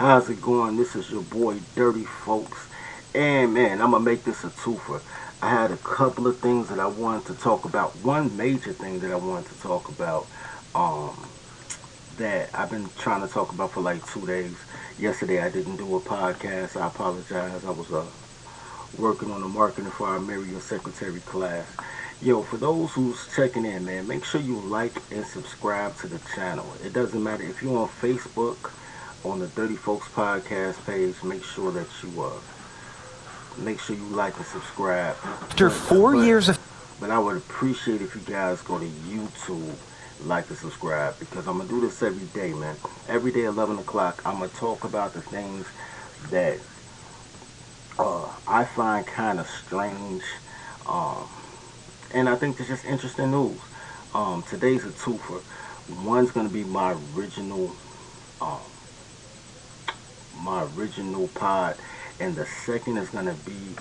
How's it going? This is your boy Dirty Folks. And man, I'm going to make this a twofer. I had a couple of things that I wanted to talk about. One major thing that I wanted to talk about that I've been trying to talk about for like 2 days. Yesterday I didn't do a podcast. I apologize. I was working on the marketing for our Marion Secretary class. Yo, for those who's checking in, man, make sure you like and subscribe to the channel. It doesn't matter if you're on Facebook, on the Dirty Folks podcast page. Make sure that you like and subscribe. After 4 years of... But I would appreciate if you guys go to YouTube, like and subscribe, because I'm going to do this every day, man. Every day, 11 o'clock, I'm going to talk about the things that I find kind of strange. And I think it's just interesting news. Today's a twofer. One's going to be my original pod, and the second is going to be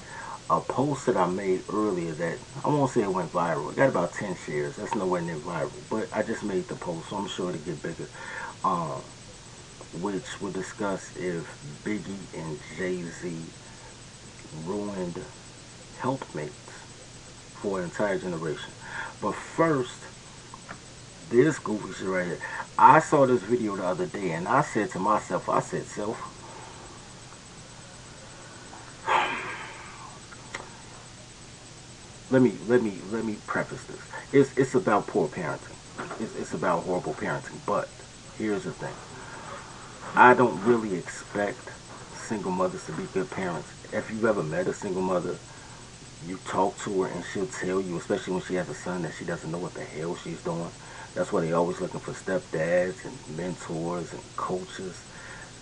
a post that I made earlier that I won't say it went viral. It got about 10 shares. That's nowhere near viral, but I just made the post, so I'm sure it'll get bigger. Which will discuss if Biggie and Jay-Z ruined helpmates for an entire generation. But first, this goofy shit right here. I saw this video the other day, and I said to myself, self, let me preface this. It's about poor parenting. It's about horrible parenting. But here's the thing. I don't really expect single mothers to be good parents. If you've ever met a single mother, you talk to her and she'll tell you, especially when she has a son, that she doesn't know what the hell she's doing. That's why they're always looking for stepdads and mentors and coaches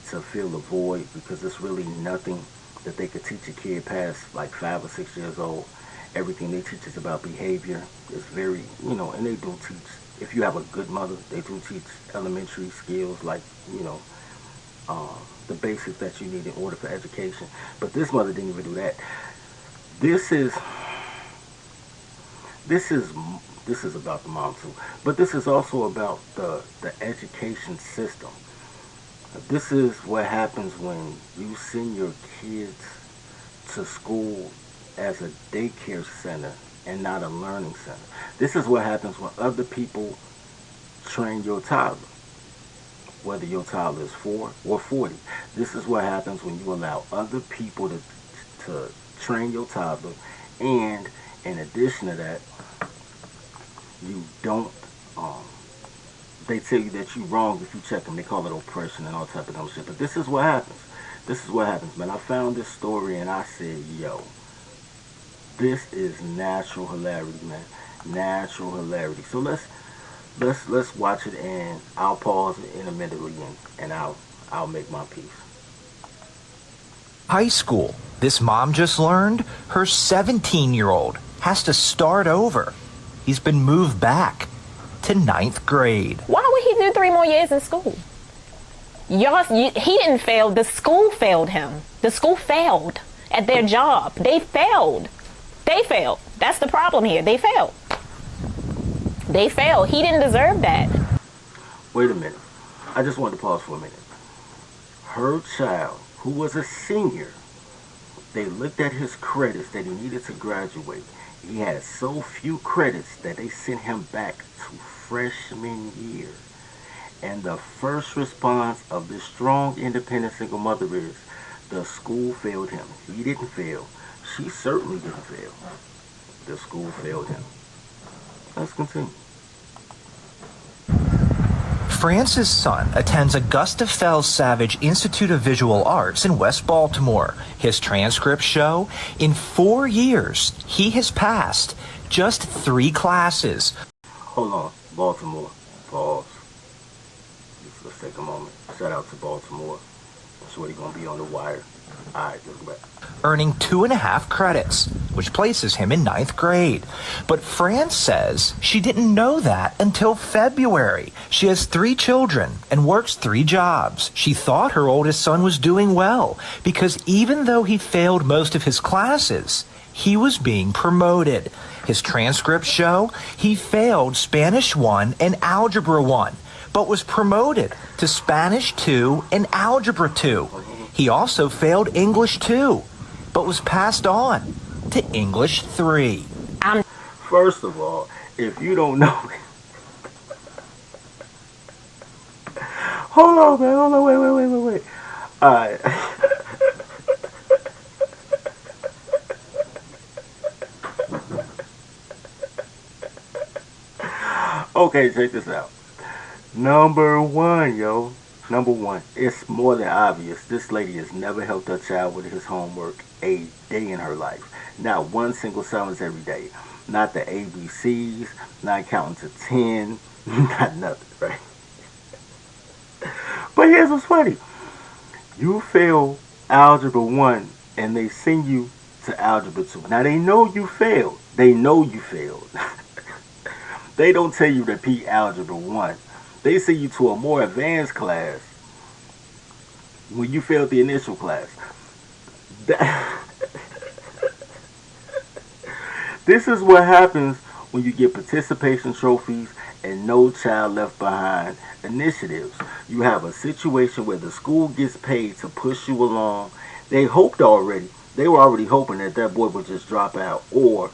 to fill the void, because there's really nothing that they could teach a kid past like 5 or 6 years old. Everything they teach is about behavior. It's very, and they do teach, if you have a good mother, they do teach elementary skills like, the basics that you need in order for education. But this mother didn't even do that. This is about the mom too, but this is also about the education system. This is what happens when you send your kids to school as a daycare center and not a learning center. This is what happens when other people train your toddler, whether your toddler is 4 or 40. This is what happens when you allow other people to train your toddler, and in addition to that, you don't, they tell you that you're wrong if you check them. They call it oppression and all type of dumb shit. But this is what happens. This is what happens, man. I found this story and I said, yo, this is natural hilarity, man. Natural hilarity. So let's watch it, and I'll pause it intermittently, and I'll make my piece. High school. This mom just learned her 17-year-old has to start over. He's been moved back to 9th grade. Why would he do 3 more years in school? He didn't fail. The school failed him. The school failed at their job. They failed. That's the problem here. They failed. He didn't deserve that. Wait a minute. I just wanted to pause for a minute. Her child, who was a senior, they looked at his credits that he needed to graduate. He had so few credits that they sent him back to freshman year. And the first response of this strong, independent single mother is, the school failed him. He didn't fail. She certainly didn't fail. The school failed him. Let's continue. France's son attends Augusta Fells Savage Institute of Visual Arts in West Baltimore. His transcripts show in 4 years, he has passed just 3 classes. Hold on, Baltimore. Pause. Let's take a moment. Shout out to Baltimore. That's what he's going to be on the wire. All right, let's go back. Earning 2.5 credits, which places him in 9th grade. But France says she didn't know that until February. She has 3 children and works 3 jobs. She thought her oldest son was doing well because even though he failed most of his classes, he was being promoted. His transcripts show he failed Spanish 1 and Algebra 1, but was promoted to Spanish 2 and Algebra 2. He also failed English 2, but was passed on to English 3. First of all, if you don't know, hold on, man, hold on, wait. All right. Okay, check this out. Number one, yo. Number one, it's more than obvious. This lady has never helped her child with his homework a day in her life. Not one single summons every day. Not the ABCs, not counting to 10, not nothing, right? But here's what's funny. You fail Algebra 1 and they send you to Algebra 2. Now they know you failed. They know you failed. They don't tell you to repeat Algebra 1. They send you to a more advanced class when you failed the initial class. This is what happens when you get participation trophies and no child left behind initiatives. You have a situation where the school gets paid to push you along. They hoped already. They were already hoping that that boy would just drop out or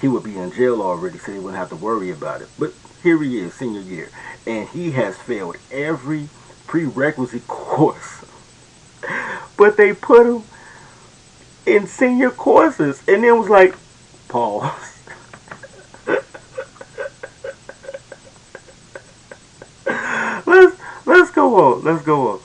he would be in jail already so they wouldn't have to worry about it. But here he is, senior year, and he has failed every prerequisite course. But they put him in senior courses, and it was like, pause. Let's go on. Let's go on.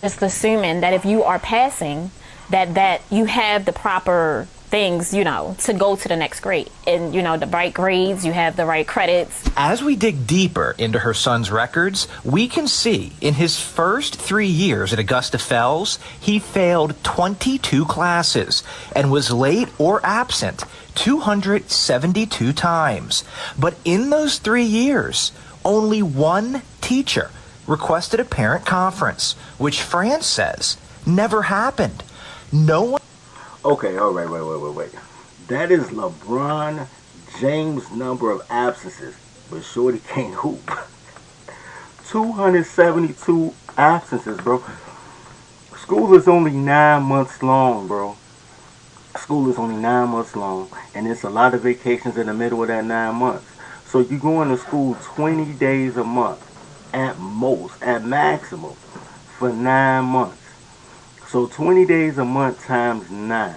Just assuming that if you are passing, that you have the proper things, to go to the next grade. And, the right grades, you have the right credits. As we dig deeper into her son's records, we can see in his first 3 years at Augusta Fells, he failed 22 classes and was late or absent 272 times. But in those 3 years, only one teacher requested a parent conference, which France says never happened. No one. Okay, all right, wait. That is LeBron James' number of absences, but Shorty can't hoop. 272 absences, bro. School is only 9 months long, bro. School is only 9 months long, and it's a lot of vacations in the middle of that 9 months. So you're going to school 20 days a month, at most, at maximum, for 9 months. So 20 days a month times 9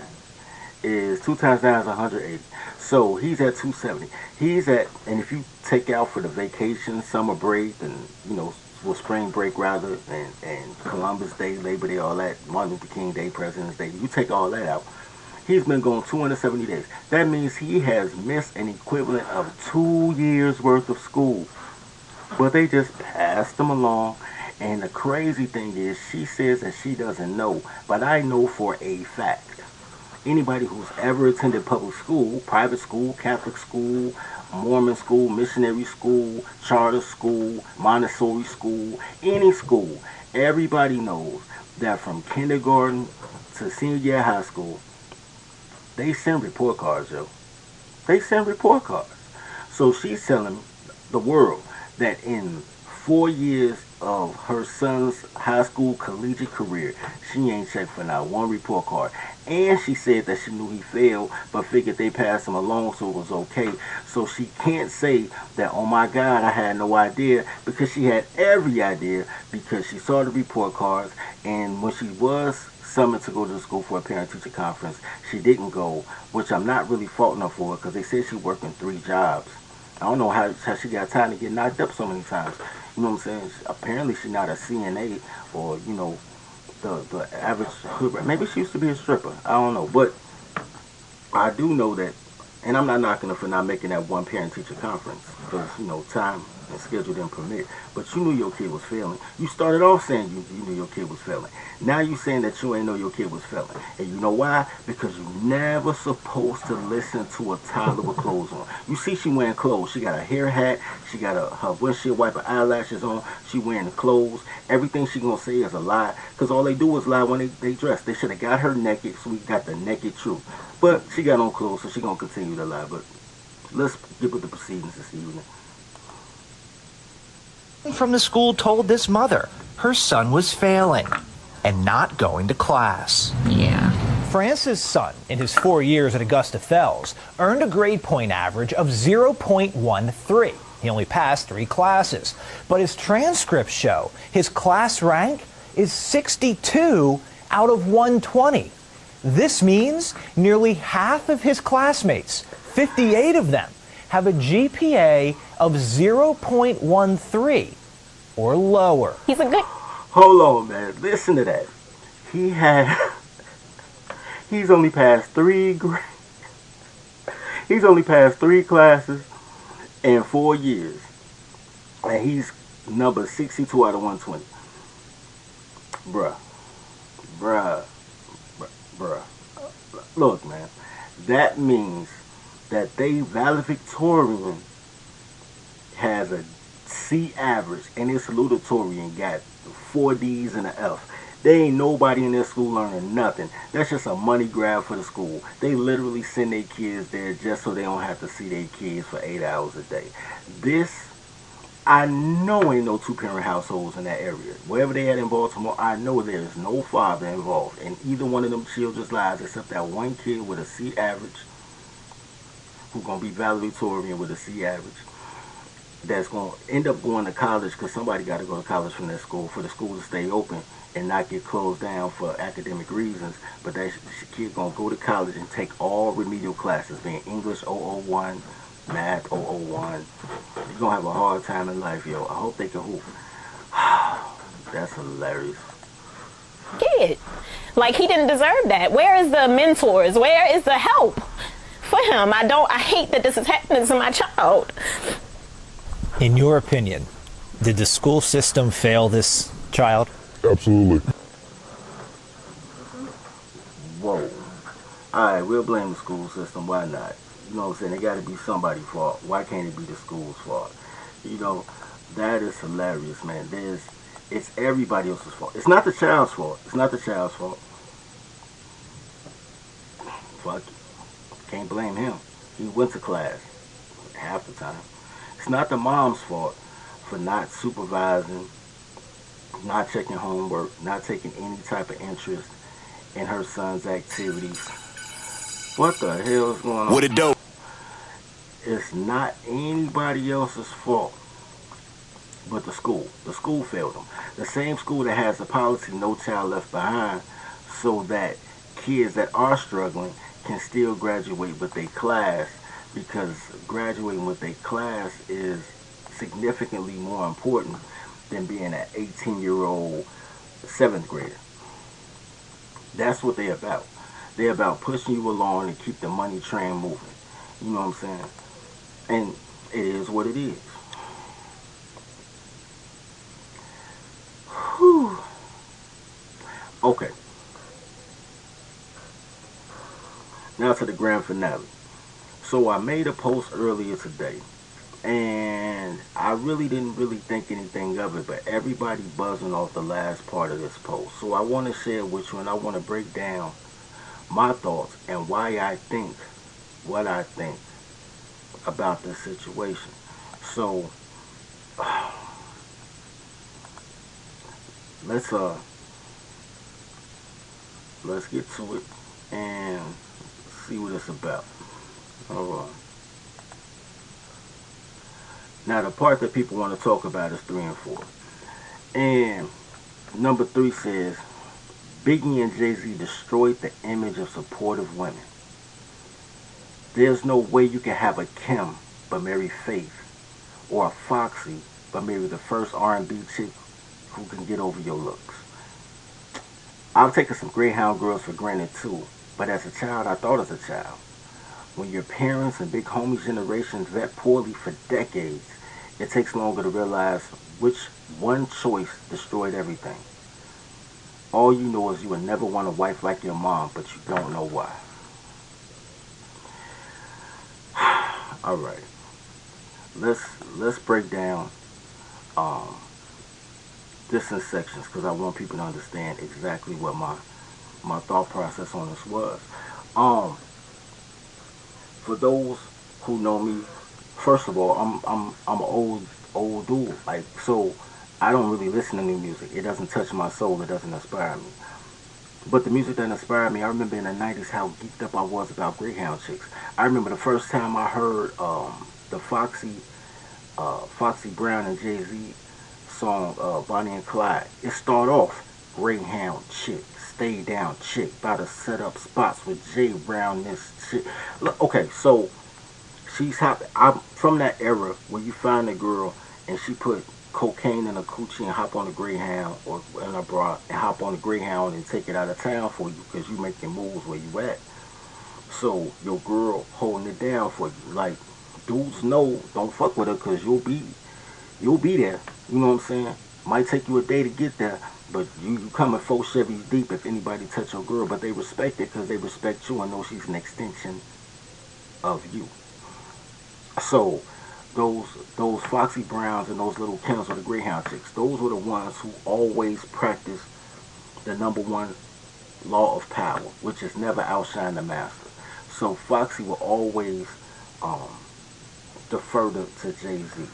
is 2 times 9 is 180. So he's at 270. He's at, and if you take out for the vacation, summer break, and well, spring break rather, and Columbus Day, Labor Day, all that, Martin Luther King Day, President's Day, you take all that out, he's been going 270 days. That means he has missed an equivalent of 2 years worth of school. But they just passed him along. And the crazy thing is, she says that she doesn't know, but I know for a fact. Anybody who's ever attended public school, private school, Catholic school, Mormon school, missionary school, charter school, Montessori school, any school, everybody knows that from kindergarten to senior year high school, they send report cards, yo. They send report cards. So she's telling the world that in 4 years of her son's high school collegiate career, she ain't checked for not one report card. And she said that she knew he failed, but figured they passed him along, so it was okay. So she can't say that, oh my God, I had no idea, because she had every idea, because she saw the report cards, and when she was summoned to go to the school for a parent-teacher conference, she didn't go, which I'm not really faulting her for, because they said she working 3 jobs. I don't know how she got time to get knocked up so many times. You know what I'm saying? Apparently she's not a CNA or, the average hood. Maybe she used to be a stripper. I don't know. But I do know that, and I'm not knocking her for not making that one parent-teacher conference because, time and schedule didn't permit. But you knew your kid was failing. You started off saying you knew your kid was failing. Now you saying that you ain't know your kid was failing. And you know why? Because you never supposed to listen to a toddler with clothes on. You see she wearing clothes. She got a hair hat. She got her windshield wiper eyelashes on. She wearing the clothes. Everything she gonna say is a lie. Because all they do is lie when they dress. They should have got her naked, so we got the naked truth. But she got on clothes, so she gonna continue to lie. But let's get with the proceedings this evening. from the school told this mother her son was failing and not going to class. Yeah. France's son, in his 4 years at Augusta Fells, earned a grade point average of 0.13. He only passed 3 classes, but his transcripts show his class rank is 62 out of 120. This means nearly half of his classmates, 58 of them, have a GPA of 0.13 or lower. He's a good... Hold on, man. Listen to that. He's only passed 3 He's only passed 3 classes in 4 years. And he's number 62 out of 120. Bruh. Look, man. That means that they valedictorian has a C average and his salutatorian got 4 D's and an F. There ain't nobody in their school learning nothing. That's just a money grab for the school. They literally send their kids there just so they don't have to see their kids for 8 hours a day. This, I know ain't no 2-parent households in that area. Wherever they at in Baltimore, I know there's no father involved in either one of them children's lives except that one kid with a C average who's going to be valedictorian with a C average. That's going to end up going to college because somebody got to go to college from that school for the school to stay open and not get closed down for academic reasons. But that kid going to go to college and take all remedial classes, being English 001, Math 001. You're going to have a hard time in life, yo. I hope they can hoop. That's hilarious. Kid. Like, he didn't deserve that. Where is the mentors? Where is the help for him? I hate that this is happening to my child. In your opinion, did the school system fail this child? Absolutely. Whoa. Alright, we'll blame the school system. Why not? You know what I'm saying? It got to be somebody's fault. Why can't it be the school's fault? You know, that is hilarious, man. It's everybody else's fault. It's not the child's fault. It's not the child's fault. Fuck it. Can't blame him. He went to class half the time. It's not the mom's fault for not supervising, not checking homework, not taking any type of interest in her son's activities. What the hell is going on? What it do? It's not anybody else's fault but the school. The school failed them. The same school that has the policy No Child Left Behind so that kids that are struggling can still graduate with their class, because graduating with a class is significantly more important than being an 18-year-old 7th grader. That's what they're about. They're about pushing you along and keep the money train moving. You know what I'm saying? And it is what it is. Whew. Okay. Now to the grand finale. So I made a post earlier today, and I really didn't think anything of it, but everybody buzzing off the last part of this post. So I want to share with you, and I want to break down my thoughts and why I think what I think about this situation. So let's get to it and see what it's about. Hold on. Now the part that people want to talk about is 3 and 4. And number 3 says, Biggie and Jay-Z destroyed the image of supportive women. There's no way you can have a Kim but marry Faith, or a Foxy but marry the first R&B chick who can get over your looks. I've taken some Greyhound girls for granted too, but as a child I thought as a child. When your parents and big homie generations vet poorly for decades, it takes longer to realize which one choice destroyed everything. All you know is you would never want a wife like your mom, but you don't know why. Alright. Let's break down this in sections, because I want people to understand exactly what my thought process on this was. For those who know me, first of all, I'm an old dude. Like, so I don't really listen to new music. It doesn't touch my soul. It doesn't inspire me. But the music that inspired me, I remember in the 90s how geeked up I was about Greyhound chicks. I remember the first time I heard the Foxy Brown and Jay-Z song, Bonnie and Clyde. It start off, Greyhound chick, stay down chick, about to set up spots with Jay Brown, this chick. Look, okay, so she's happy. I'm from that era where you find a girl and she put cocaine in a coochie and hop on the Greyhound or in a bra and hop on the Greyhound and take it out of town for you because you making moves where you at. So your girl holding it down for you. Like, dudes know don't fuck with her because you'll be there. You know what I'm saying? Might take you a day to get there, but you coming 4 Chevys deep if anybody touch your girl. But they respect it because they respect you and know she's an extension of you. So those Foxy Browns and those little Kims or the Greyhound chicks, those were the ones who always practiced the number one law of power, which is never outshine the master. So Foxy will always um, defer to Jay-Z.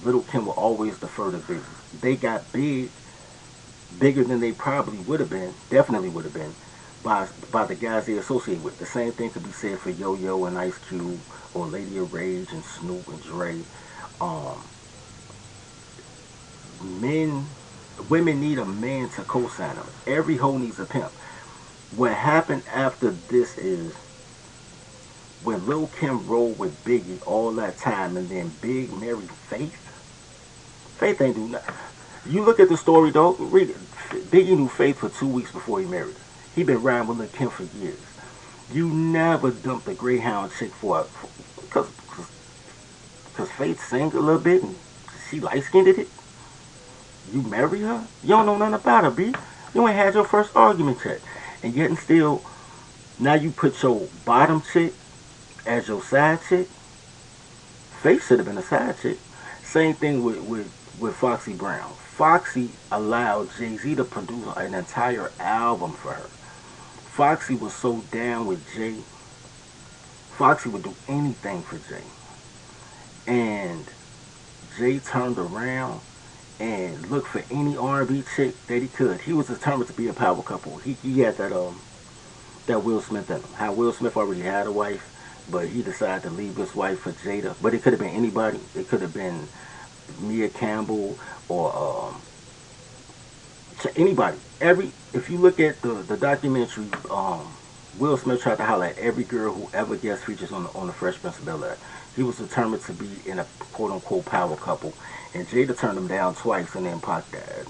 Little Kim will always defer to Biggie. They got bigger than they probably would have been, definitely would have been, by the guys they associate with. The same thing could be said for Yo-Yo and Ice Cube, or Lady of Rage and Snoop and Dre. Um, men, women need a man to co-sign them. Every hoe needs a pimp. What happened after this is when Lil Kim rolled with Biggie all that time, and then Big married Faith. Faith ain't do nothing. You look at the story, though. Read it. Biggie knew Faith for 2 weeks before he married her. He been riding with Lil Kim for years. You never dumped a Greyhound chick because Faith sang a little bit and she light skinned it. You marry her? You don't know nothing about her, B. You ain't had your first argument yet. And yet and still, now you put your bottom chick as your side chick. Faith should have been a side chick. Same thing with Foxy Brown. Foxy allowed Jay-Z to produce an entire album for her. Foxy was so down with Jay. Foxy would do anything for Jay. And Jay turned around and looked for any R&B chick that he could. He was determined to be a power couple. He had that Will Smith in him. How Will Smith already had a wife, but he decided to leave his wife for Jada. But it could have been anybody. It could have been Mia Campbell or anybody. If you look at the documentary, Will Smith tried to holler at every girl who ever guest features on the Fresh Prince of Bel-Air. He was determined to be in a quote unquote power couple, and Jada turned him down twice, and then Pac died.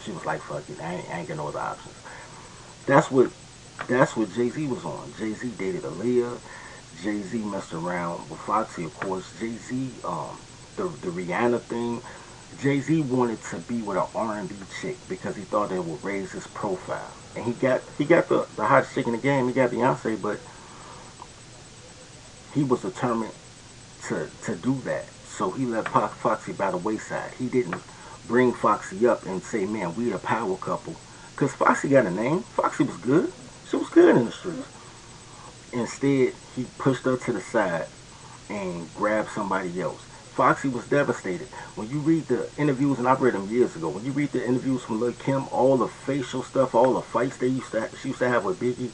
She was like, "Fuck it, I ain't got no other options." That's what Jay-Z was on. Jay-Z dated Aaliyah. Jay-Z messed around with Foxy, of course. Jay-Z, the Rihanna thing. Jay-Z wanted to be with an R&B chick because he thought it would raise his profile. And he got the hottest chick in the game. He got Beyonce, but he was determined to do that. So he left Foxy by the wayside. He didn't bring Foxy up and say, "Man, we a power couple." Because Foxy got a name. Foxy was good. She was good in the streets. Instead, he pushed her to the side and grabbed somebody else. Foxy was devastated. When you read the interviews, and I've read them years ago, when you read the interviews from Lil Kim, all the facial stuff, all the fights she used to have with Biggie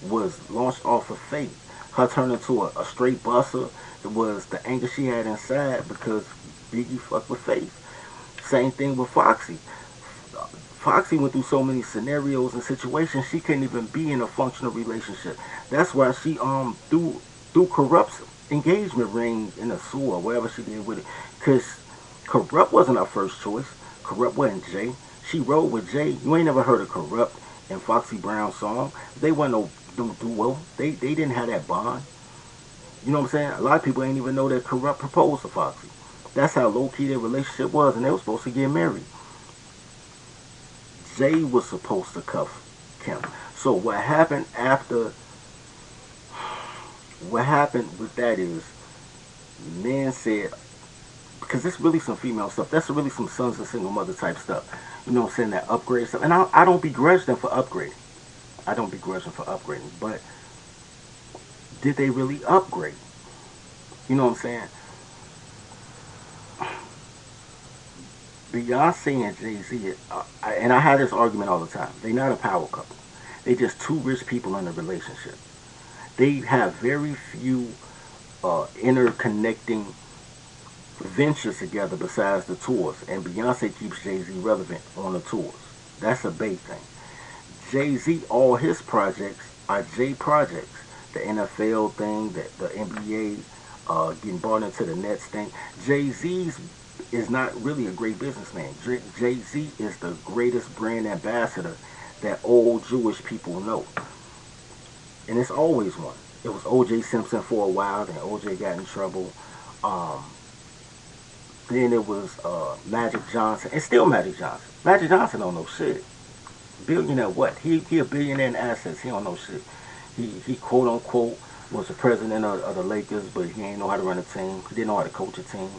was launched off of Faith. Her turning into a straight busser, it was the anger she had inside because Biggie fucked with Faith. Same thing with Foxy. Foxy went through so many scenarios and situations she couldn't even be in a functional relationship. That's why she threw Corrupt's engagement ring in a sewer, whatever she did with it. Cause Corrupt wasn't her first choice. Corrupt wasn't Jay. She rode with Jay. You ain't never heard of Corrupt and Foxy Brown's song. They wasn't no duo. They didn't have that bond. You know what I'm saying? A lot of people ain't even know that Corrupt proposed to Foxy. That's how low key their relationship was, and they were supposed to get married. Jay was supposed to cuff Kim. So what happened with that is, men said, because it's really some female stuff. That's really some sons of single mother type stuff. You know what I'm saying? That upgrade stuff. And I don't begrudge them for upgrading. I don't begrudge them for upgrading. But did they really upgrade? You know what I'm saying? Beyonce and Jay-Z, and I have this argument all the time. They're not a power couple. They just two rich people in a relationship. They have very few interconnecting ventures together besides the tours. And Beyonce keeps Jay-Z relevant on the tours. That's a big thing. Jay-Z, all his projects are Jay projects. The NFL thing, the NBA getting bought into the Nets thing. Jay-Z's is not really a great businessman. Jay-Z is the greatest brand ambassador that all Jewish people know. And it's always one. It was O.J. Simpson for a while, then O.J. got in trouble. Um, then it was Magic Johnson, and still Magic Johnson. Magic Johnson don't know shit. Billionaire what? He a billionaire in assets. He don't know shit. He quote unquote was the president of the Lakers, but he ain't know how to run a team. He didn't know how to coach a team.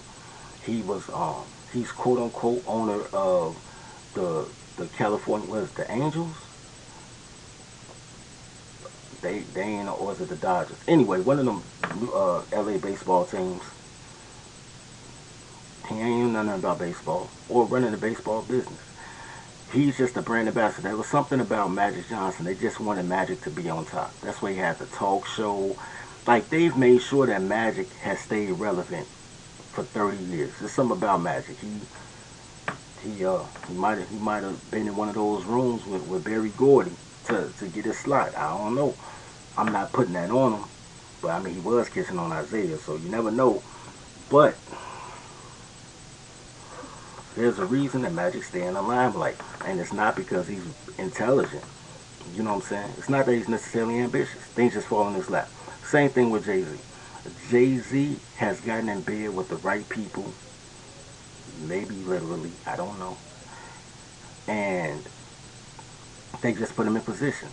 He's quote unquote owner of the California, was the Angels? They ain't, or was it the Dodgers? Anyway, one of them LA baseball teams. He ain't know nothing about baseball or running the baseball business. He's just a brand ambassador. There was something about Magic Johnson. They just wanted Magic to be on top. That's why he had the talk show. Like, they've made sure that Magic has stayed relevant for 30 years. There's something about Magic. He might have been in one of those rooms with Barry Gordy to get his slot. I don't know. I'm not putting that on him. But I mean, he was kissing on Isaiah, so you never know. But there's a reason that Magic stay in the limelight, and it's not because he's intelligent. You know what I'm saying? It's not that he's necessarily ambitious. Things just fall in his lap. Same thing with Jay-Z. Jay-Z has gotten in bed with the right people, maybe literally, I don't know, and they just put him in position.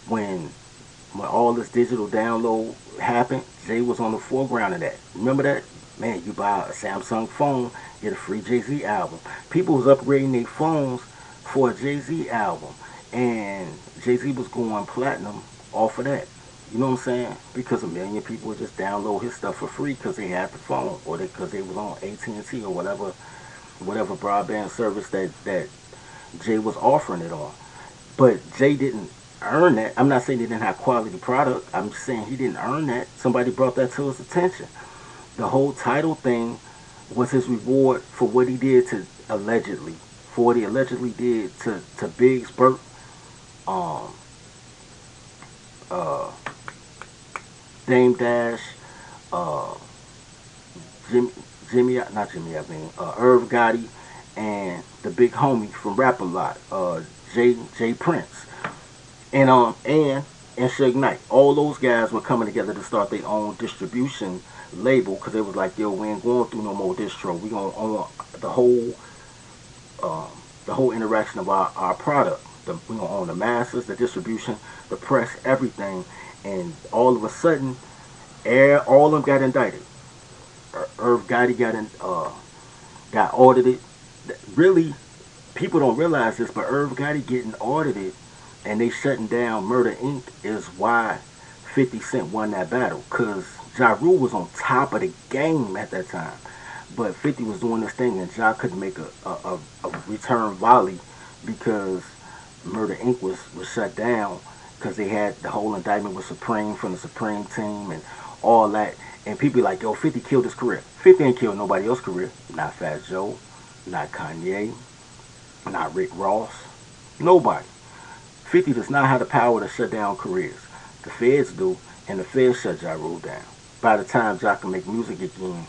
When all this digital download happened, Jay was on the foreground of that. Remember that? Man, you buy a Samsung phone, get a free Jay-Z album. People was upgrading their phones for a Jay-Z album. And Jay-Z was going platinum off of that. You know what I'm saying? Because a million people would just download his stuff for free because they had the phone, or because they was on AT&T or whatever broadband service that Jay was offering it on. But Jay didn't earn that. I'm not saying he didn't have quality product. I'm just saying he didn't earn that. Somebody brought that to his attention. The whole title thing was his reward for what he did to allegedly, for what he allegedly did to Big's birth, Dame Dash, uh, Irv Gotti, and the big homie from Rap A Lot, Jay Prince, and Suge Knight. All those guys were coming together to start their own distribution label because it was like, yo, we ain't going through no more distro. We gonna own the whole interaction of our product. We gonna own the masters, the distribution, the press, everything. And all of a sudden, all of them got indicted. Irv Gotti got audited. Really, people don't realize this, but Irv Gotti getting audited and they shutting down Murder Inc. is why 50 Cent won that battle. Because Ja Rule was on top of the game at that time. But 50 was doing this thing and Ja couldn't make a return volley because Murder Inc. was shut down because they had the whole indictment with Supreme from the Supreme team and all that. And people like, yo, 50 killed his career. 50 ain't killed nobody else's career. Not Fat Joe, not Kanye, not Rick Ross. Nobody. 50 does not have the power to shut down careers. The feds do, and the feds shut Ja Rule down. By the time Ja can make music again,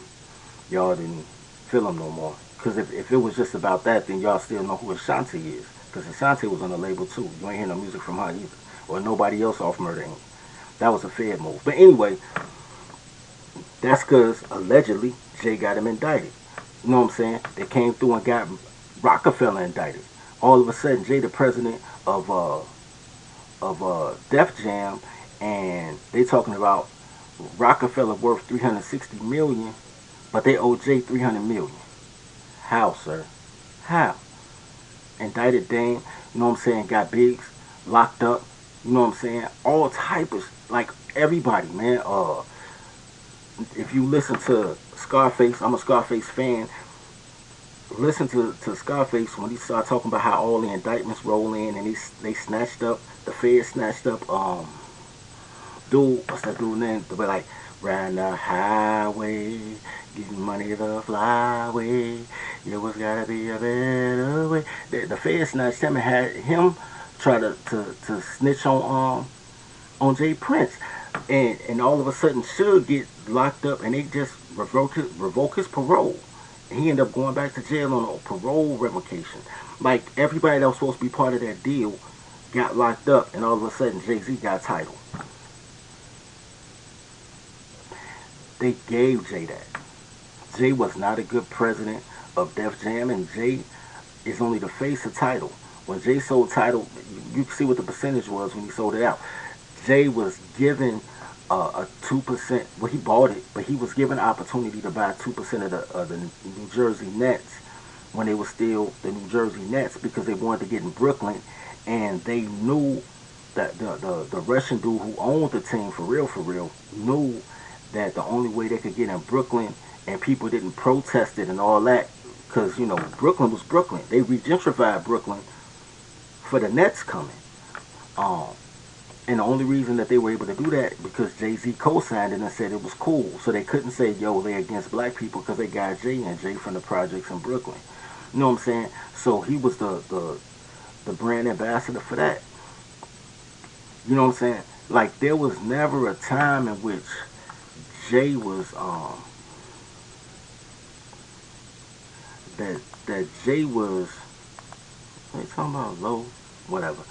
y'all didn't feel him no more. Because if it was just about that, then y'all still know who Ashanti is. Because Ashanti was on the label too. You ain't hear no music from her either. Or nobody else off Murder Inc. That was a Fed move. But anyway, that's because allegedly Jay got him indicted. You know what I'm saying? They came through and got Rockefeller indicted. All of a sudden, Jay the president of Def Jam, and they talking about Rockefeller worth $360 million, but they owe Jay $300 million. How, sir? How? Indicted Dame, you know what I'm saying? Got Biggs locked up. You know what I'm saying? All type of, like, everybody, man. If you listen to Scarface, I'm a Scarface fan. listen to Scarface when he started talking about how all the indictments roll in and they snatched up, the Fed snatched up, dude, what's that dude name? They were like, riding the highway, getting money the flyway. It was gotta be a better way. The Fed snatched him and had him try to snitch on Jay Prince. And all of a sudden Suge get locked up and they just revoke his parole. And he ended up going back to jail on a parole revocation. Like everybody that was supposed to be part of that deal got locked up and all of a sudden Jay-Z got title. They gave Jay that. Jay was not a good president of Def Jam, and Jay is only the face of title. When Jay sold title, you can see what the percentage was when he sold it out. Jay was given a 2%. Well, he bought it, but he was given an opportunity to buy 2% of the New Jersey Nets when they were still the New Jersey Nets because they wanted to get in Brooklyn, and they knew that the Russian dude who owned the team for real, knew that the only way they could get in Brooklyn and people didn't protest it and all that, because, you know, Brooklyn was Brooklyn. They regentrified Brooklyn for the Nets coming. Um, and the only reason that they were able to do that because Jay-Z co-signed it and said it was cool. So they couldn't say, yo, they're against black people because they got Jay and Jay from the projects in Brooklyn. You know what I'm saying? So he was the brand ambassador for that. You know what I'm saying? Like, there was never a time in which Jay was that Jay was, what are you talking about, low, whatever.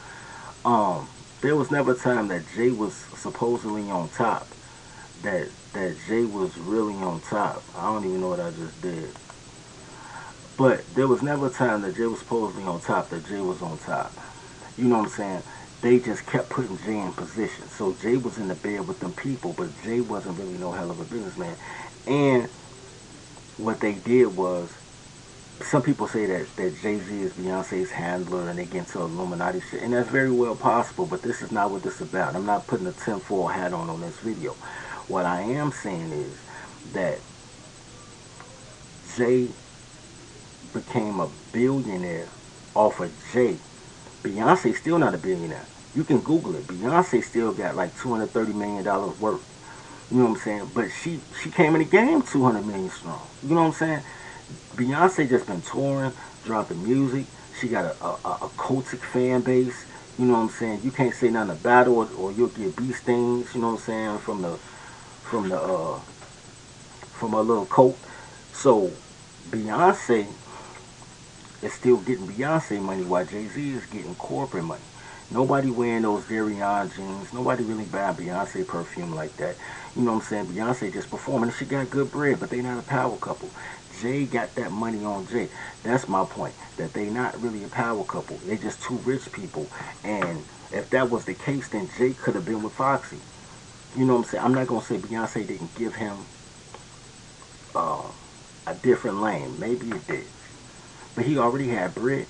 There was never a time that Jay was supposedly on top. That Jay was really on top. I don't even know what I just did. But there was never a time that Jay was supposedly on top, that Jay was on top. You know what I'm saying? They just kept putting Jay in position. So Jay was in the bed with them people, but Jay wasn't really no hell of a businessman. And what they did was, some people say that Jay-Z is Beyonce's handler and they get into Illuminati shit. And that's very well possible, but this is not what this is about. I'm not putting a tinfoil hat on this video. What I am saying is that Jay became a billionaire off of Jay. Beyonce's still not a billionaire. You can Google it. Beyonce still got like $230 million worth. You know what I'm saying? But she came in the game 200 million strong. You know what I'm saying? Beyonce just been touring, dropping music. She got a cultic fan base. You know what I'm saying? You can't say nothing about it, or you'll get bee stings. You know what I'm saying? From her little coat. So Beyonce is still getting Beyonce money while Jay-Z is getting corporate money. Nobody wearing those Greyhound jeans. Nobody really buying Beyonce perfume like that. You know what I'm saying? Beyonce just performing and she got good bread, but they not a power couple. Jay got that money on Jay. That's my point. That they not really a power couple. They just two rich people. And if that was the case, then Jay could have been with Foxy. You know what I'm saying? I'm not going to say Beyonce didn't give him a different lane. Maybe it did. But he already had bread.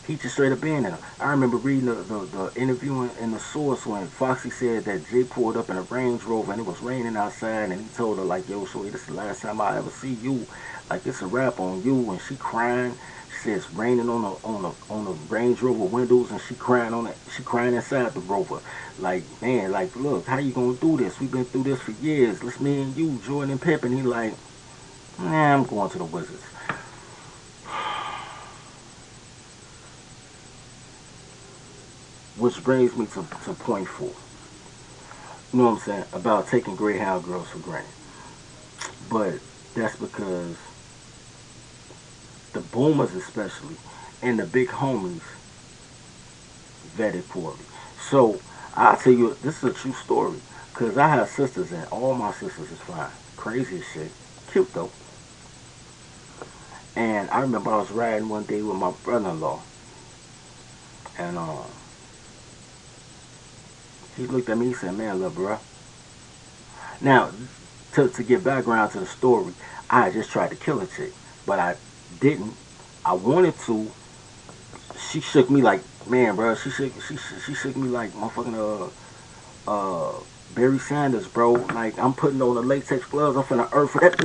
He just straight up been in him. I remember reading the interview in the source when Foxy said that Jay pulled up in a Range Rover and it was raining outside, and he told her like, yo, Shorty, this is the last time I ever see you. Like, it's a wrap on you. And she crying. She says raining on the Range Rover windows, and she crying on it. She crying inside the Rover. Like, man, like, look, how you gonna do this? We've been through this for years. Let's me and you, Jordan and Pip. And he like, nah, I'm going to the Wizards. Which brings me to point 4. You know what I'm saying? About taking Greyhound girls for granted. But that's because the boomers especially, and the big homies, vetted poorly. So, I'll tell you, this is a true story. Because I have sisters, and all my sisters is fine. Crazy as shit. Cute though. And I remember I was riding one day with my brother-in-law. And, he looked at me and said, man, look, bro. Now, to give background to the story, I just tried to kill a chick. But I didn't. I wanted to. She shook me like, man, bro. She shook me like motherfucking Barry Sanders, bro. Like, I'm putting on the latex gloves. I'm finna earth for that.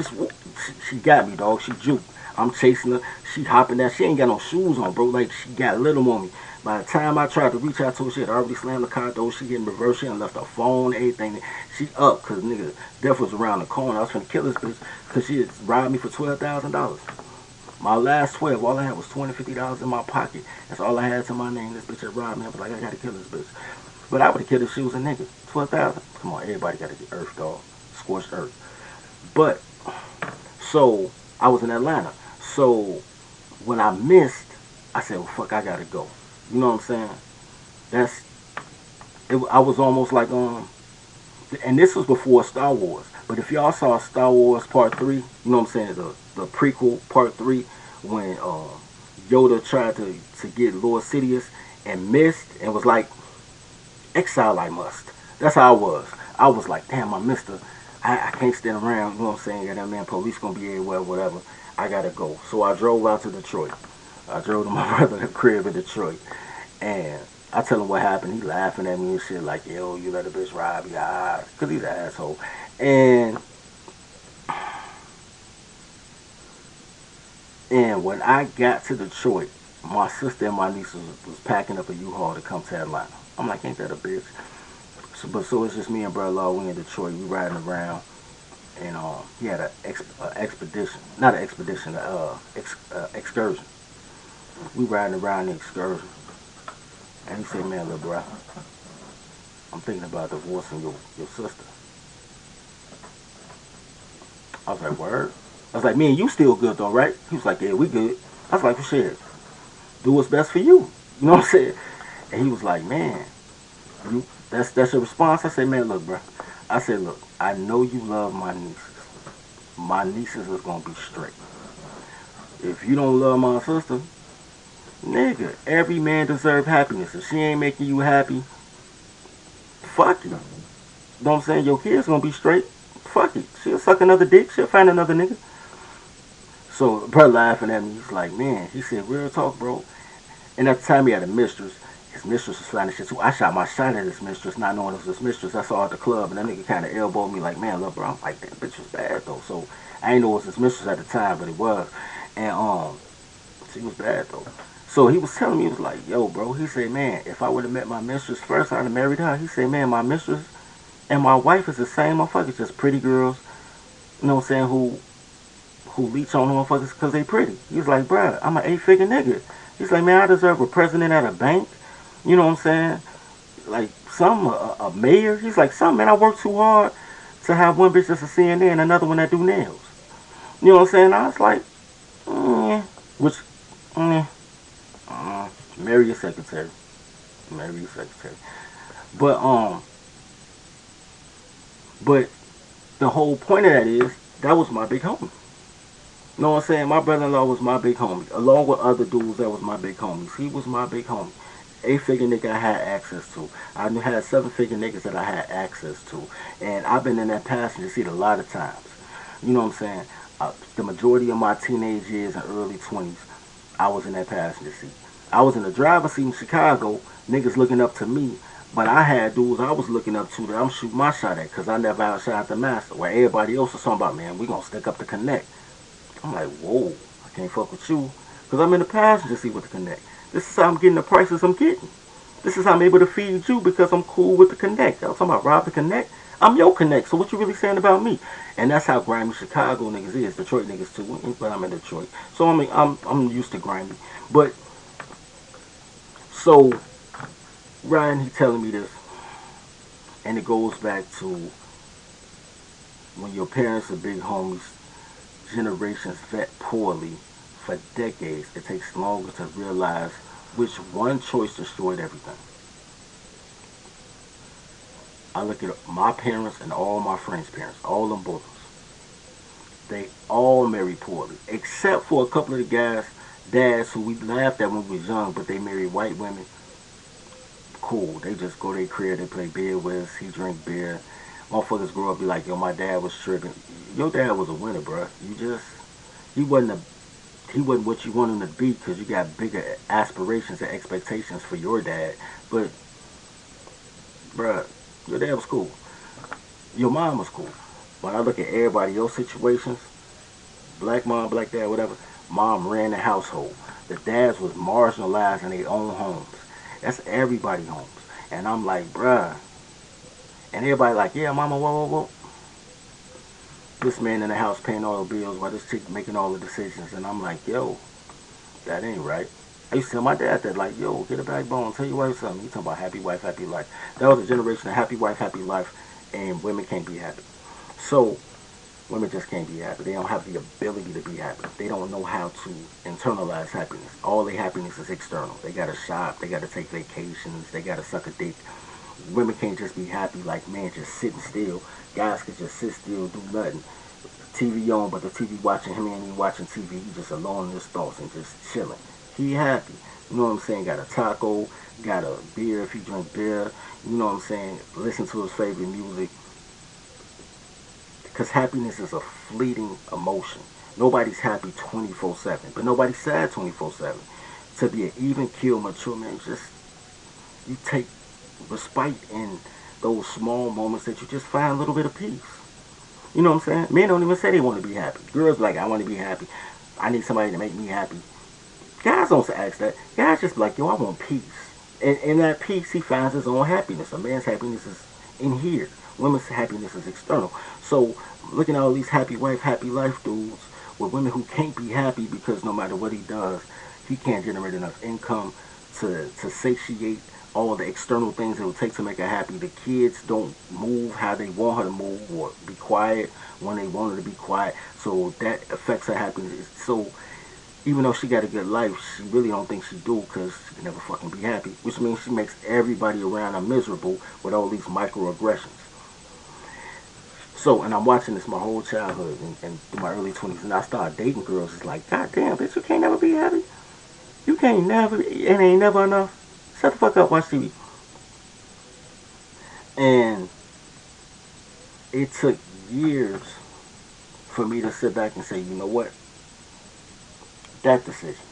She got me, dog. She juked. I'm chasing her. She hopping down. She ain't got no shoes on, bro. Like, she got little on me. By the time I tried to reach out to her, she had already slammed the car door. She getting reverse. She had left her phone, everything. She up, because nigga, death was around the corner. I was finna kill this bitch because she had robbed me for $12,000. My last 12, all I had was $20, $50 in my pocket. That's all I had to my name. This bitch had robbed me. I was like, I gotta kill this bitch. But I would have killed if she was a nigga. 12,000. Come on, everybody gotta get earth, dog. Scorched earth. But, so, I was in Atlanta. So, when I missed, I said, well, fuck, I gotta go. You know what I'm saying? I was almost like, and this was before Star Wars. But if y'all saw Star Wars Part 3, you know what I'm saying, the prequel Part 3, when Yoda tried to get Lord Sidious and missed and was like, exile I must. That's how I was. I was like, damn, I missed her. I can't stand around, you know what I'm saying? Yeah, that man, police gonna be everywhere, whatever. I gotta go. So I drove out to Detroit. I drove to my brother's crib in Detroit. And I tell him what happened. He laughing at me and shit like, yo, you let a bitch rob you. Because he's an asshole. And when I got to Detroit, my sister and my niece was packing up a U-Haul to come to Atlanta. I'm like, ain't that a bitch? So it's just me and brother-in-law. We in Detroit. We riding around. And he had an expedition. Not an expedition, excursion. We riding around the excursion. And he said, man, little bro, I'm thinking about divorcing your sister. I was like, word? I was like, me and you still good though, right? He was like, yeah, we good. I was like, well, shit, do what's best for you. You know what I'm saying? And he was like, man, that's your response? I said, man, look, bro. I said, look, I know you love my nieces. My nieces is going to be straight. If you don't love my sister, nigga, every man deserves happiness. If she ain't making you happy, fuck you. You know what I'm saying? Your kid's gonna be straight. Fuck it. She'll suck another dick. She'll find another nigga. So, bro laughing at me. He's like, man, he said, real talk, bro. And at the time he had a mistress. His mistress was finding shit too. I shot my shot at his mistress, not knowing it was his mistress. I saw her at the club, and that nigga kind of elbowed me like, man, look, bro. I'm like, that bitch was bad, though. So, I ain't know it was his mistress at the time, but it was. And, she was bad, though. So he was telling me, he was like, yo, bro, he said, man, if I would have met my mistress first, I'd have married her. He said, man, my mistress and my wife is the same motherfuckers, just pretty girls, you know what I'm saying, who leech on motherfuckers because they pretty. He was like, bruh, I'm an 8-figure nigga. He's like, man, I deserve a president at a bank, you know what I'm saying, like a mayor. He's like, man, I work too hard to have one bitch that's a CNA and another one that do nails. You know what I'm saying? I was like, which, marry your secretary. Marry your secretary. But the whole point of that is, that was my big homie. You know what I'm saying? My brother-in-law was my big homie. Along with other dudes that was my big homies. He was my big homie. 8-figure nigga I had access to. I had 7-figure niggas that I had access to. And I've been in that passenger seat a lot of times. You know what I'm saying? The majority of my teenage years and early 20s, I was in that passenger seat. I was in the driver's seat in Chicago, niggas looking up to me, but I had dudes I was looking up to that I'm shooting my shot at because I never outshot the master. Where everybody else was talking about, man, we gonna stick up the connect. I'm like, whoa, I can't fuck with you because I'm in the passenger seat with the connect. This is how I'm getting the prices I'm getting. This is how I'm able to feed you because I'm cool with the connect. Y'all talking about rob the connect? I'm your connect, so what you really saying about me? And that's how grimy Chicago niggas is. Detroit niggas too, but I'm in Detroit. So I mean, I'm used to grimy. But, so, Ryan, he telling me this, and it goes back to when your parents are big homies, generations vet poorly for decades. It takes longer to realize which one choice destroyed everything. I look at my parents and all my friends' parents, all them boys. They all married poorly, except for a couple of the guys, dads who we laughed at when we was young, but they married white women. Cool. They just go to their crib, they play beer with us, he drink beer. Motherfuckers grow up be like, yo, my dad was tripping. Your dad was a winner, bro. He wasn't what you want him to be because you got bigger aspirations and expectations for your dad. But, bruh, your dad was cool. Your mom was cool. When I look at everybody else's situations, black mom, black dad, whatever, Mom ran the household. The dads was marginalized in their own homes. That's everybody homes. And I'm like, bruh. And everybody like, yeah, mama, whoa, whoa, whoa. This man in the house paying all the bills while this chick making all the decisions. And I'm like, yo, that ain't right. I used to tell my dad that, like, yo, get a backbone, tell your wife something. He talking about happy wife, happy life. That was a generation of happy wife, happy life, and women can't be happy. So, women just can't be happy. They don't have the ability to be happy. They don't know how to internalize happiness. All their happiness is external. They gotta shop, they gotta take vacations, they gotta suck a dick. Women can't just be happy like men just sitting still. Guys can just sit still, do nothing. TV on, but the TV watching him, he ain't even watching TV. He just alone in his thoughts and just chilling. He happy. You know what I'm saying? Got a taco, got a beer if he drink beer. You know what I'm saying? Listen to his favorite music. Because happiness is a fleeting emotion. Nobody's happy 24/7, but nobody's sad 24/7. To be an even keel, mature man, just you take respite in those small moments that you just find a little bit of peace. You know what I'm saying? Men don't even say they want to be happy. Girls like, I want to be happy. I need somebody to make me happy. Guys don't ask that. Guys just be like, yo, I want peace. And in that peace, he finds his own happiness. A man's happiness is in here. Women's happiness is external. So, looking at all these happy wife, happy life dudes with women who can't be happy because no matter what he does, he can't generate enough income to satiate all the external things it would take to make her happy. The kids don't move how they want her to move or be quiet when they want her to be quiet. So that affects her happiness. So even though she got a good life, she really don't think she do because she can never fucking be happy. Which means she makes everybody around her miserable with all these microaggressions. So, and I'm watching this my whole childhood and through my early 20s, and I started dating girls. It's like, God damn, bitch, you can't never be happy. You can't never, it ain't never enough. Shut the fuck up, watch TV. And it took years for me to sit back and say, you know what? That decision,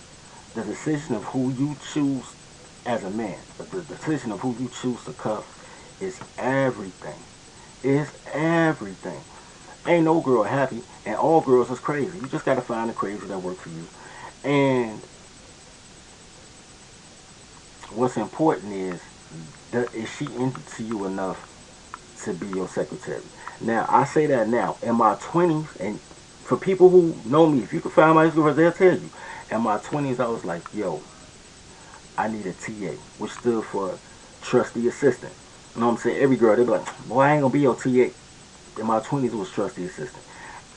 the decision of who you choose as a man, the decision of who you choose to cuff is everything. It's everything. Ain't no girl happy, and all girls is crazy. You just gotta find the crazy that work for you. And what's important is she into you enough to be your secretary? Now, I say that now. In my 20s, and for people who know me, if you can find my Instagram, they'll tell you. In my 20s, I was like, yo, I need a TA, which stood for trusty assistant. You know what I'm saying? Every girl, they be like, boy, I ain't gonna be your TA. In my 20s, it was trusty assistant.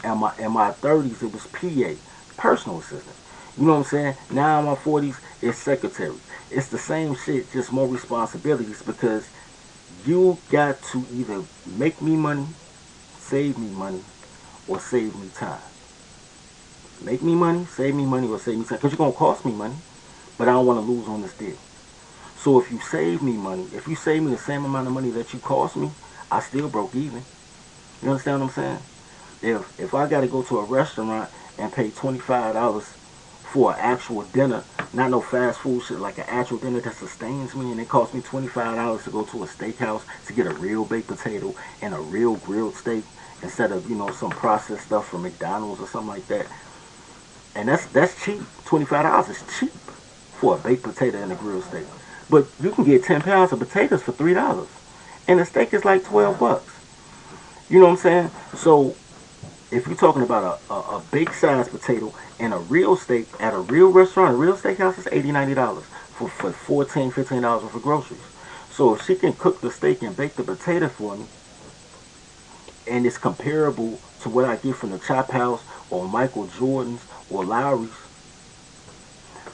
In my 30s, it was PA, personal assistant. You know what I'm saying? Now in my 40s, it's secretary. It's the same shit, just more responsibilities because you got to either make me money, save me money, or save me time. Make me money, save me money, or save me time. Because you're going to cost me money, but I don't want to lose on this deal. So if you save me money, if you save me the same amount of money that you cost me, I still broke even. You understand what I'm saying? If I got to go to a restaurant and pay $25 for an actual dinner, not no fast food shit, like an actual dinner that sustains me, and it costs me $25 to go to a steakhouse to get a real baked potato and a real grilled steak instead of, you know, some processed stuff from McDonald's or something like that. And that's cheap. $25 is cheap for a baked potato and a grilled steak. But you can get 10 pounds of potatoes for $3. And the steak is like 12 bucks. You know what I'm saying? So if you're talking about a big size potato and a real steak at a real restaurant, a real steakhouse is $80, $90 for $14, $15 worth of groceries. So if she can cook the steak and bake the potato for me, and it's comparable to what I get from the Chop House or Michael Jordan's or Lowry's,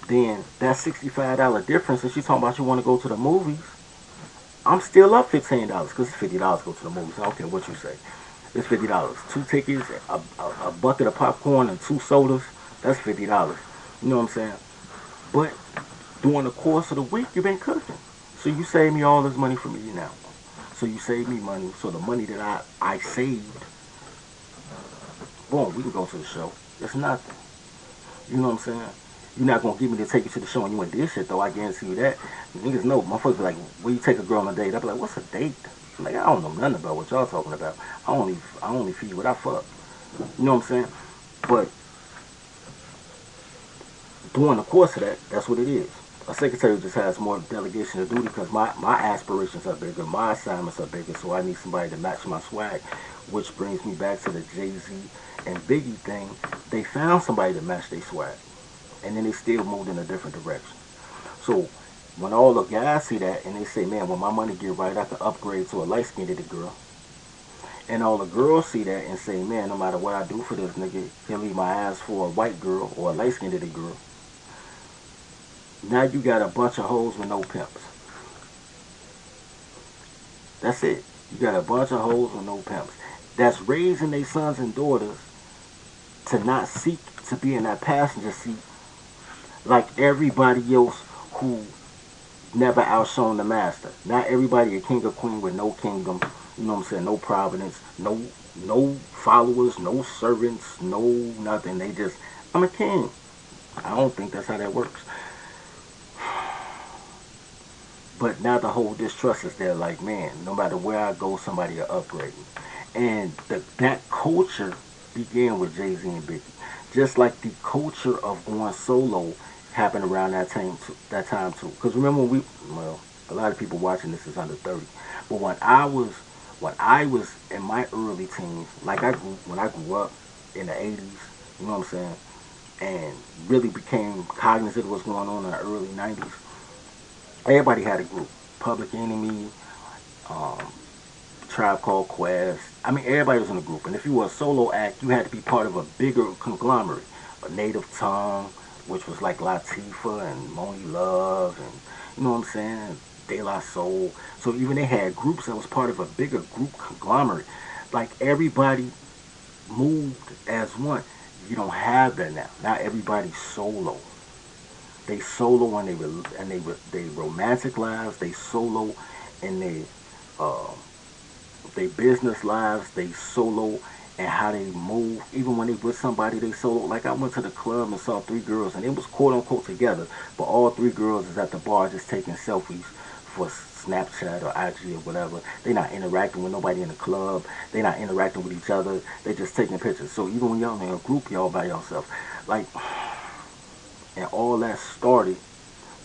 then that $65 difference, if she's talking about you want to go to the movies, I'm still up $15 because it's $50 to go to the movies. I don't care what you say. It's $50. 2 tickets, a bucket of popcorn, and 2 sodas. That's $50. You know what I'm saying? But during the course of the week, you've been cooking. So you save me all this money for me now. So you save me money. So the money that I saved, boom, we can go to the show. It's nothing. You know what I'm saying? You're not going to get me to take you to the show and you ain't did shit, though. I guarantee you that. Niggas know. Motherfuckers be like, when you take a girl on a date, I be like, what's a date? I'm like, I don't know nothing about what y'all talking about. I only feed what I fuck. You know what I'm saying? But during the course of that, that's what it is. A secretary just has more delegation of duty because my aspirations are bigger, my assignments are bigger, so I need somebody to match my swag. Which brings me back to the Jay-Z and Biggie thing. They found somebody to match their swag, and then they still moved in a different direction. So when all the guys see that and they say, man, when my money get right, I can upgrade to a light-skinned girl. And all the girls see that and say, man, no matter what I do for this nigga, he'll leave my ass for a white girl or a light-skinned girl. Now you got a bunch of hoes with no pimps. That's it. You got a bunch of hoes with no pimps. That's raising their sons and daughters to not seek to be in that passenger seat like everybody else who never outshone the master. Not everybody a king or queen with no kingdom, you know what I'm saying, no providence, no followers, no servants, no nothing. They just, I'm a king. I don't think that's how that works. But now the whole distrust is there, like, man, no matter where I go, somebody will upgrade me. And that culture began with Jay-Z and Biggie. Just like the culture of going solo happened around that time too. Because remember when a lot of people watching this is under 30. But when I was in my early teens, like when I grew up in the 80s, you know what I'm saying, and really became cognizant of what's going on in the early 90s, everybody had a group. Public Enemy, um, Tribe Called Quest. I mean, everybody was in a group. And if you were a solo act, you had to be part of a bigger conglomerate. A Native Tongue, which was like Latifah and Moni Love and, you know what I'm saying, De La Soul. So even they had groups that was part of a bigger group conglomerate. Like everybody moved as one. You don't have that now. Now everybody's solo. They solo when they romantic lives. They solo in they business lives. They solo and how they move. Even when they with somebody, they solo. Like I went to the club and saw 3 girls, and it was quote unquote together, but all 3 girls is at the bar just taking selfies for Snapchat or IG or whatever. They not interacting with nobody in the club. They not interacting with each other. They just taking pictures. So even when y'all in a group, y'all by yourself. Like, and all that started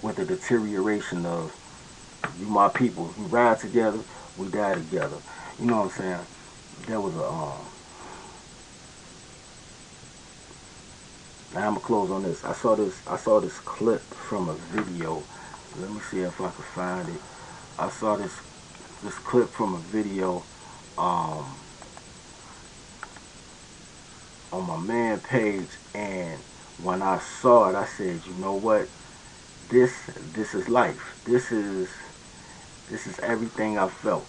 with the deterioration of you my people. We ride together, we die together. You know what I'm saying? There was a now I'm gonna close on this. I saw this clip from a video. Let me see if I can find it. I saw this clip from a video um on my man page, and when I saw it I said, you know what? This is life. This is everything I felt.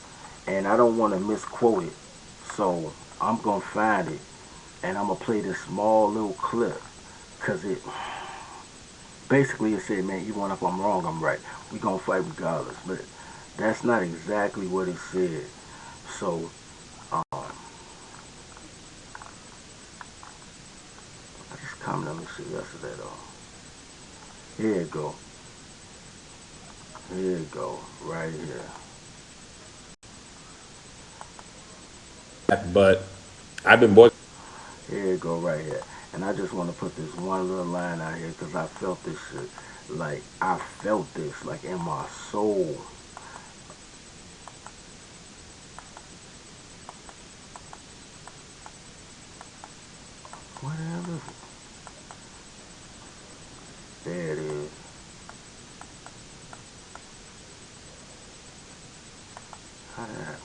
And I don't want to misquote it. So I'm going to find it. And I'm going to play this small little clip. Because basically it said, man, even if I'm wrong, I'm right. We going to fight regardless. But that's not exactly what it said. So, I just commented on this shit yesterday, though. Here it go. Here it go. Right here. But I've been boycotting. Here it go right here. And I just want to put this one little line out here because I felt this shit. Like, I felt this, like, in my soul. What the hell is it? There it is. How did that happen?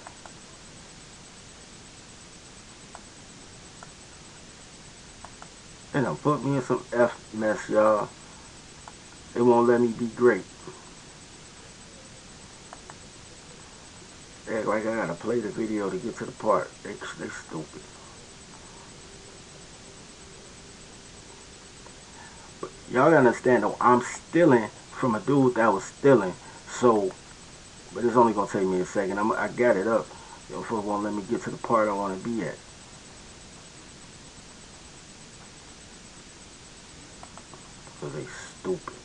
And done put me in some F mess, y'all. It won't let me be great. Act like I gotta play the video to get to the part. They stupid. But y'all gotta understand though, I'm stealing from a dude that was stealing. So, but it's only gonna take me a second. I got it up. Yo, folks won't let me get to the part I wanna be at. Cause they stupid.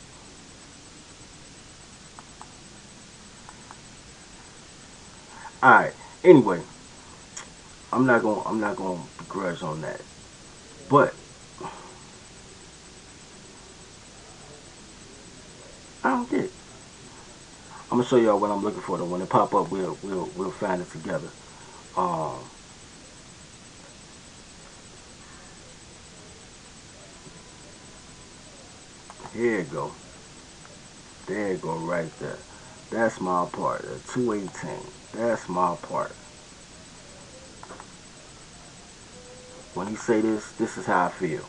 Alright, anyway, I'm not gonna begrudge on that. But I don't get it. I'm gonna show y'all what I'm looking for though. When it pop up, we'll find it together. Um, here it go. There it go right there. That's my part. 218. That's my part. When you say this is how I feel.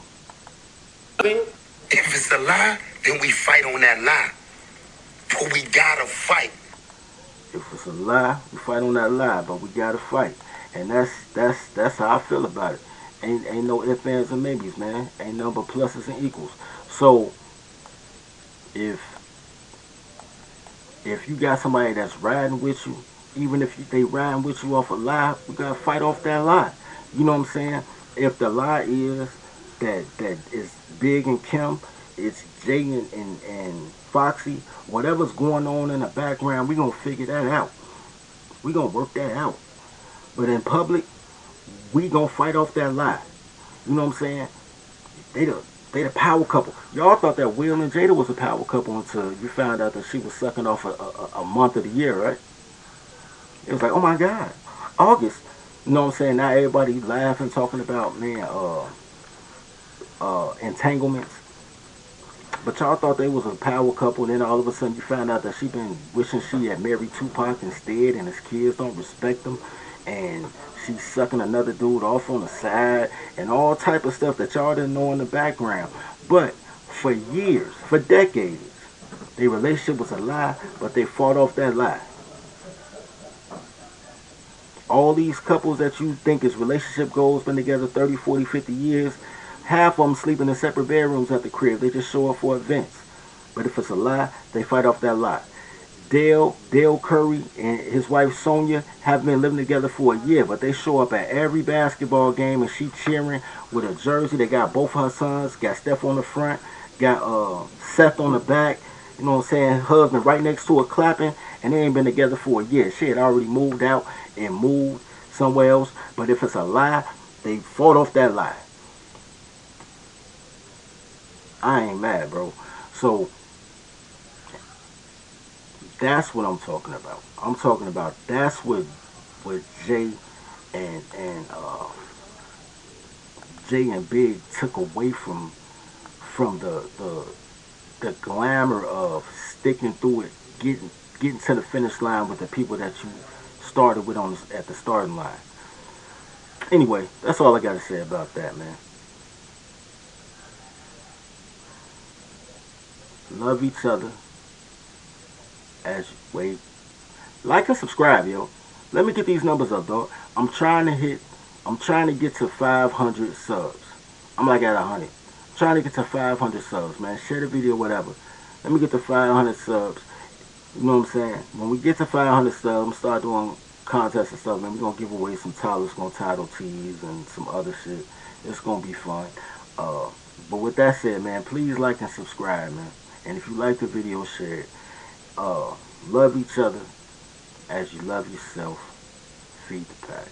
If it's a lie, then we fight on that lie. But we gotta fight. If it's a lie, we fight on that lie, but we gotta fight. And that's how I feel about it. Ain't no ifs, ands, and maybes, man. Ain't nothing but pluses and equals. So if you got somebody that's riding with you, even if they riding with you off a lie, we gotta fight off that lie. You know what I'm saying? If the lie is that is Big and Kim, it's Jay and Foxy, whatever's going on in the background, we gonna figure that out. We gonna work that out. But in public, we gonna fight off that lie. You know what I'm saying? They the power couple. Y'all thought that Will and Jada was a power couple until you found out that she was sucking off a month of the year, right? It was like, oh my God, August. You know what I'm saying? Now everybody laughing, talking about, man, entanglements. But y'all thought they was a power couple, and then all of a sudden you found out that she been wishing she had married Tupac instead, and his kids don't respect him, and she's sucking another dude off on the side, and all type of stuff that y'all didn't know in the background. But for years, for decades, their relationship was a lie, but they fought off that lie. All these couples that you think is relationship goals, been together 30, 40, 50 years, half of them sleeping in separate bedrooms at the crib. They just show up for events. But if it's a lie, they fight off that lie. Dale Curry and his wife Sonia have been living together for a year, but they show up at every basketball game and she cheering with a jersey. They got both her sons, got Steph on the front, got Seth on the back, you know what I'm saying, husband right next to her clapping, and they ain't been together for a year. She had already moved out and moved somewhere else, but if it's a lie, they fought off that lie. I ain't mad, bro. So that's what I'm talking about. I'm talking about that's what Jay and Jay and Big took away from the glamour of sticking through it, getting to the finish line with the people that you started with at the starting line. Anyway, that's all I got to say about that, man. Love each other as you wait. Like and subscribe, yo. Let me get these numbers up, dog. I'm trying to get to 500 subs. I'm like at 100. I'm trying to get to 500 subs, man. Share the video, whatever. Let me get to 500 subs. You know what I'm saying? When we get to 500 subs, I'm start doing contests and stuff, man. We're going to give away some towels, going to title tees and some other shit. It's going to be fun. But with that said, man, please like and subscribe, man. And if you like the video, share it. Love each other as you love yourself. Feed the pack.